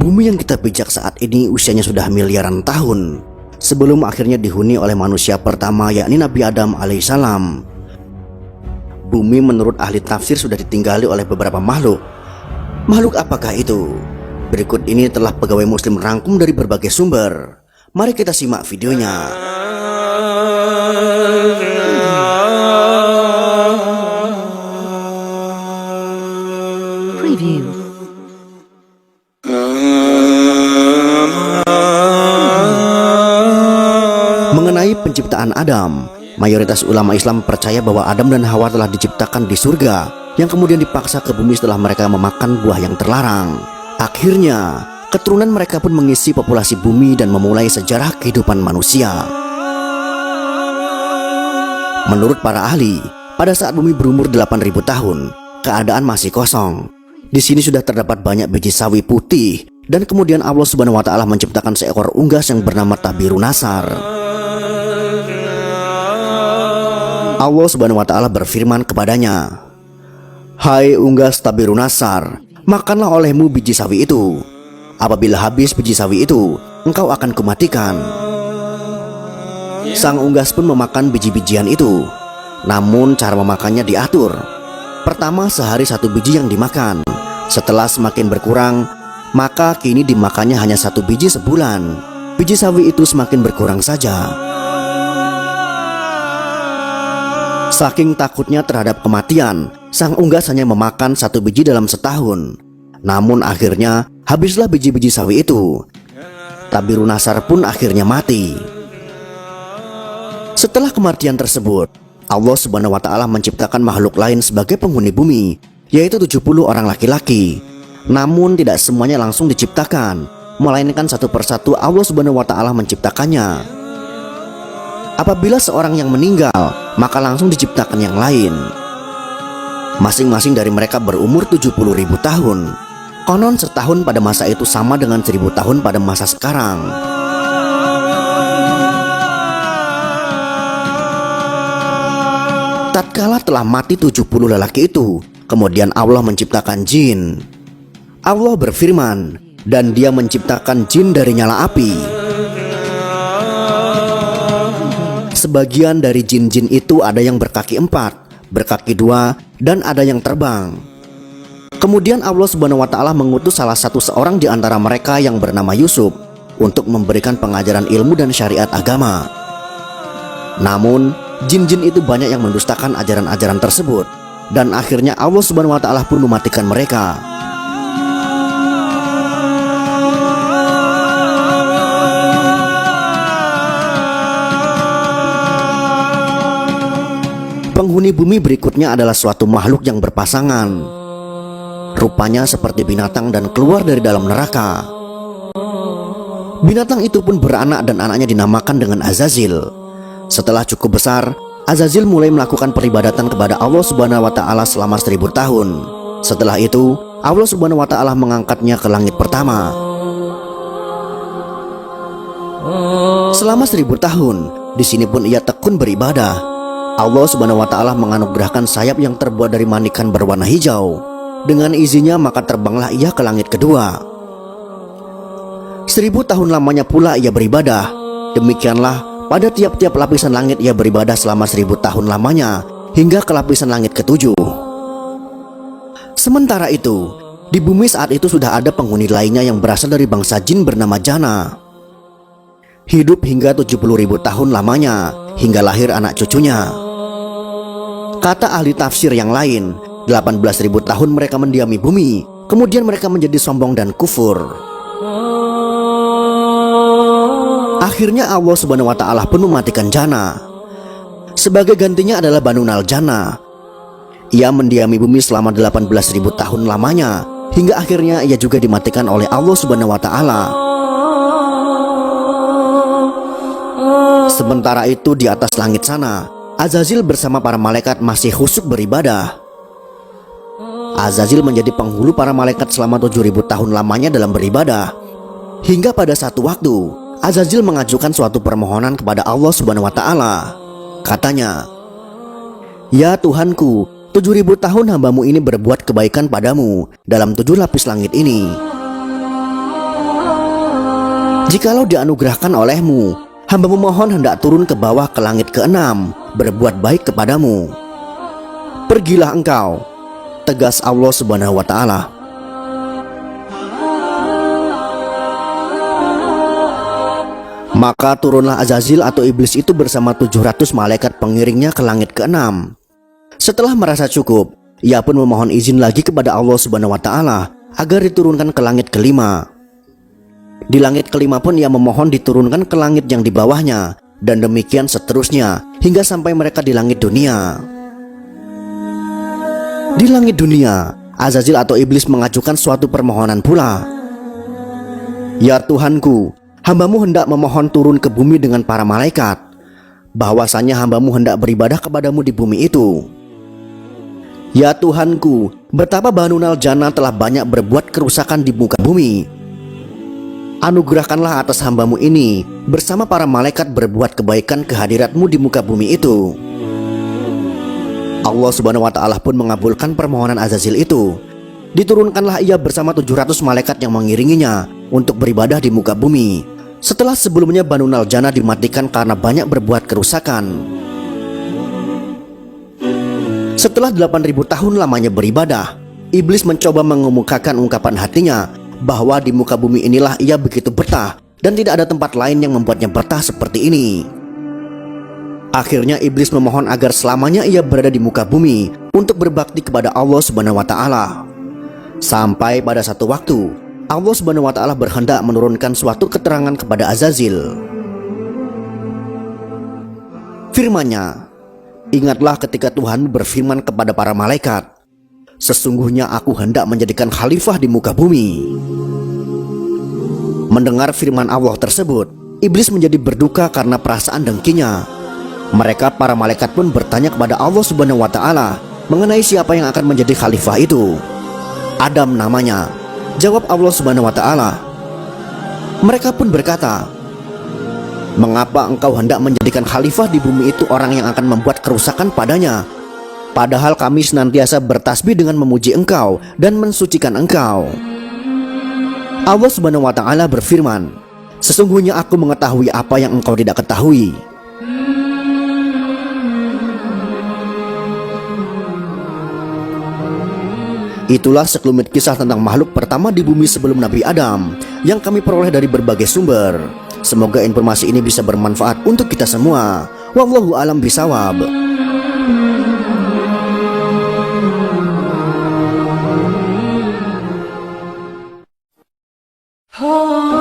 Bumi yang kita pijak saat ini usianya sudah miliaran tahun sebelum akhirnya dihuni oleh manusia pertama, yakni Nabi Adam alaihissalam. Bumi menurut ahli tafsir sudah ditinggali oleh beberapa makhluk. Makhluk apakah itu? Berikut ini telah pegawai muslim rangkum dari berbagai sumber. Mari kita simak videonya. Preview. Mengenai penciptaan Adam, mayoritas ulama Islam percaya bahwa Adam dan Hawa telah diciptakan di surga, yang kemudian dipaksa ke bumi setelah mereka memakan buah yang terlarang. Akhirnya, keturunan mereka pun mengisi populasi bumi dan memulai sejarah kehidupan manusia. Menurut para ahli, pada saat bumi berumur 8.000 tahun, keadaan masih kosong. Di sini sudah terdapat banyak biji sawi putih, dan kemudian Allah Subhanahu wa Ta'ala menciptakan seekor unggas yang bernama Tabirunasar. Allah Subhanahu wa Ta'ala berfirman kepadanya, "Hai unggas Tabirunasar, makanlah olehmu biji sawi itu. Apabila habis biji sawi itu, engkau akan kumatikan." Sang unggas pun memakan biji-bijian itu. Namun cara memakannya diatur. Pertama sehari 1 biji yang dimakan. Setelah semakin berkurang, maka kini dimakannya hanya 1 biji sebulan. Biji sawi itu semakin berkurang saja. Saking takutnya terhadap kematian, sang unggas hanya memakan 1 biji dalam setahun. Namun akhirnya habislah biji-biji sawi itu. Tabirunasar pun akhirnya mati. Setelah kematian tersebut, Allah Subhanahu wa Ta'ala menciptakan makhluk lain sebagai penghuni bumi, yaitu 70 orang laki-laki. Namun tidak semuanya langsung diciptakan, melainkan satu persatu Allah Subhanahu wa Ta'ala menciptakannya. Apabila seorang yang meninggal, maka langsung diciptakan yang lain. Masing-masing dari mereka berumur 70.000 tahun. Konon setahun pada masa itu sama dengan 1000 tahun pada masa sekarang. Tatkala telah mati 70 lelaki itu, kemudian Allah menciptakan jin. Allah berfirman, "Dan Dia menciptakan jin dari nyala api." Sebagian dari jin-jin itu ada yang berkaki 4, berkaki 2, dan ada yang terbang. Kemudian Allah Subhanahu wa Ta'ala mengutus salah satu seorang di antara mereka yang bernama Yusuf untuk memberikan pengajaran ilmu dan syariat agama. Namun, jin-jin itu banyak yang mendustakan ajaran-ajaran tersebut, dan akhirnya Allah Subhanahu wa Ta'ala pun mematikan mereka. Penghuni bumi berikutnya adalah suatu makhluk yang berpasangan. Rupanya seperti binatang dan keluar dari dalam neraka. Binatang itu pun beranak dan anaknya dinamakan dengan Azazil. Setelah cukup besar, Azazil mulai melakukan peribadatan kepada Allah Subhanahu wa Ta'ala selama 1000 tahun. Setelah itu, Allah Subhanahu wa Ta'ala mengangkatnya ke langit pertama. Selama 1000 tahun, di sini pun ia tekun beribadah. Allah Subhanahu wa Ta'ala menganugerahkan sayap yang terbuat dari manikan berwarna hijau. Dengan izinnya maka terbanglah ia ke langit kedua. 1000 tahun lamanya pula ia beribadah. Demikianlah pada tiap-tiap lapisan langit ia beribadah selama 1000 tahun lamanya, hingga ke lapisan langit ke-7. Sementara itu, di bumi saat itu sudah ada penghuni lainnya yang berasal dari bangsa jin bernama Jana. Hidup hingga 70.000 tahun lamanya, hingga lahir anak cucunya. Kata ahli tafsir yang lain, 18.000 tahun mereka mendiami bumi, kemudian mereka menjadi sombong dan kufur. Akhirnya Allah Subhanahu wa Ta'ala pun mematikan Jana. Sebagai gantinya adalah Banu Naljana. Ia mendiami bumi selama 18.000 tahun lamanya, hingga akhirnya ia juga dimatikan oleh Allah Subhanahu wa Ta'ala. Sementara itu di atas langit sana, Azazil bersama para malaikat masih khusyuk beribadah. Azazil menjadi penghulu para malaikat selama 7.000 tahun lamanya dalam beribadah. Hingga pada satu waktu, Azazil mengajukan suatu permohonan kepada Allah Subhanahu wa Ta'ala. Katanya, "Ya Tuhanku, 7.000 tahun hambamu ini berbuat kebaikan padamu dalam 7 lapis langit ini. Jikalau dianugerahkan olehmu, hamba memohon hendak turun ke bawah ke langit ke-6, berbuat baik kepadamu. Pergilah engkau, tegas Allah Subhanahu wa Ta'ala. Maka turunlah Azazil atau iblis itu bersama 700 malaikat pengiringnya ke langit ke-6. Setelah merasa cukup, ia pun memohon izin lagi kepada Allah Subhanahu wa Ta'ala agar diturunkan ke langit ke-5. Di langit ke-5 pun ia memohon diturunkan ke langit yang di bawahnya, dan demikian seterusnya hingga sampai mereka di langit dunia. Di langit dunia, Azazil atau iblis mengajukan suatu permohonan pula. Ya Tuhanku, hambamu hendak memohon turun ke bumi dengan para malaikat, bahwasanya hambamu hendak beribadah kepadamu di bumi itu. Ya Tuhanku, betapa Banunal Jannah telah banyak berbuat kerusakan di muka bumi. Anugerahkanlah atas hambamu ini bersama para malaikat berbuat kebaikan kehadiratmu di muka bumi itu. Allah Subhanahu wa Ta'ala pun mengabulkan permohonan Azazil itu. Diturunkanlah ia bersama 700 malaikat yang mengiringinya untuk beribadah di muka bumi, setelah sebelumnya Banunal Jannah dimatikan karena banyak berbuat kerusakan. Setelah 8.000 tahun lamanya beribadah, iblis mencoba mengemukakan ungkapan hatinya bahwa di muka bumi inilah ia begitu betah dan tidak ada tempat lain yang membuatnya betah seperti ini. Akhirnya iblis memohon agar selamanya ia berada di muka bumi untuk berbakti kepada Allah Subhanahu wa Ta'ala. Sampai pada satu waktu, Allah Subhanahu wa Ta'ala berhendak menurunkan suatu keterangan kepada Azazil. Firman-Nya, ingatlah ketika Tuhan berfirman kepada para malaikat, sesungguhnya aku hendak menjadikan khalifah di muka bumi. Mendengar firman Allah tersebut, iblis menjadi berduka karena perasaan dengkinya. Mereka para malaikat pun bertanya kepada Allah Subhanahu wa Ta'ala mengenai siapa yang akan menjadi khalifah itu. Adam namanya, jawab Allah Subhanahu wa Ta'ala. Mereka pun berkata, mengapa engkau hendak menjadikan khalifah di bumi itu orang yang akan membuat kerusakan padanya? Padahal kami senantiasa bertasbih dengan memuji engkau dan mensucikan engkau. Allah Subhanahu wa Ta'ala berfirman, sesungguhnya aku mengetahui apa yang engkau tidak ketahui. Itulah sekelumit kisah tentang makhluk pertama di bumi sebelum Nabi Adam yang kami peroleh dari berbagai sumber. Semoga informasi ini bisa bermanfaat untuk kita semua. Wallahu a'lam bishawab. Oh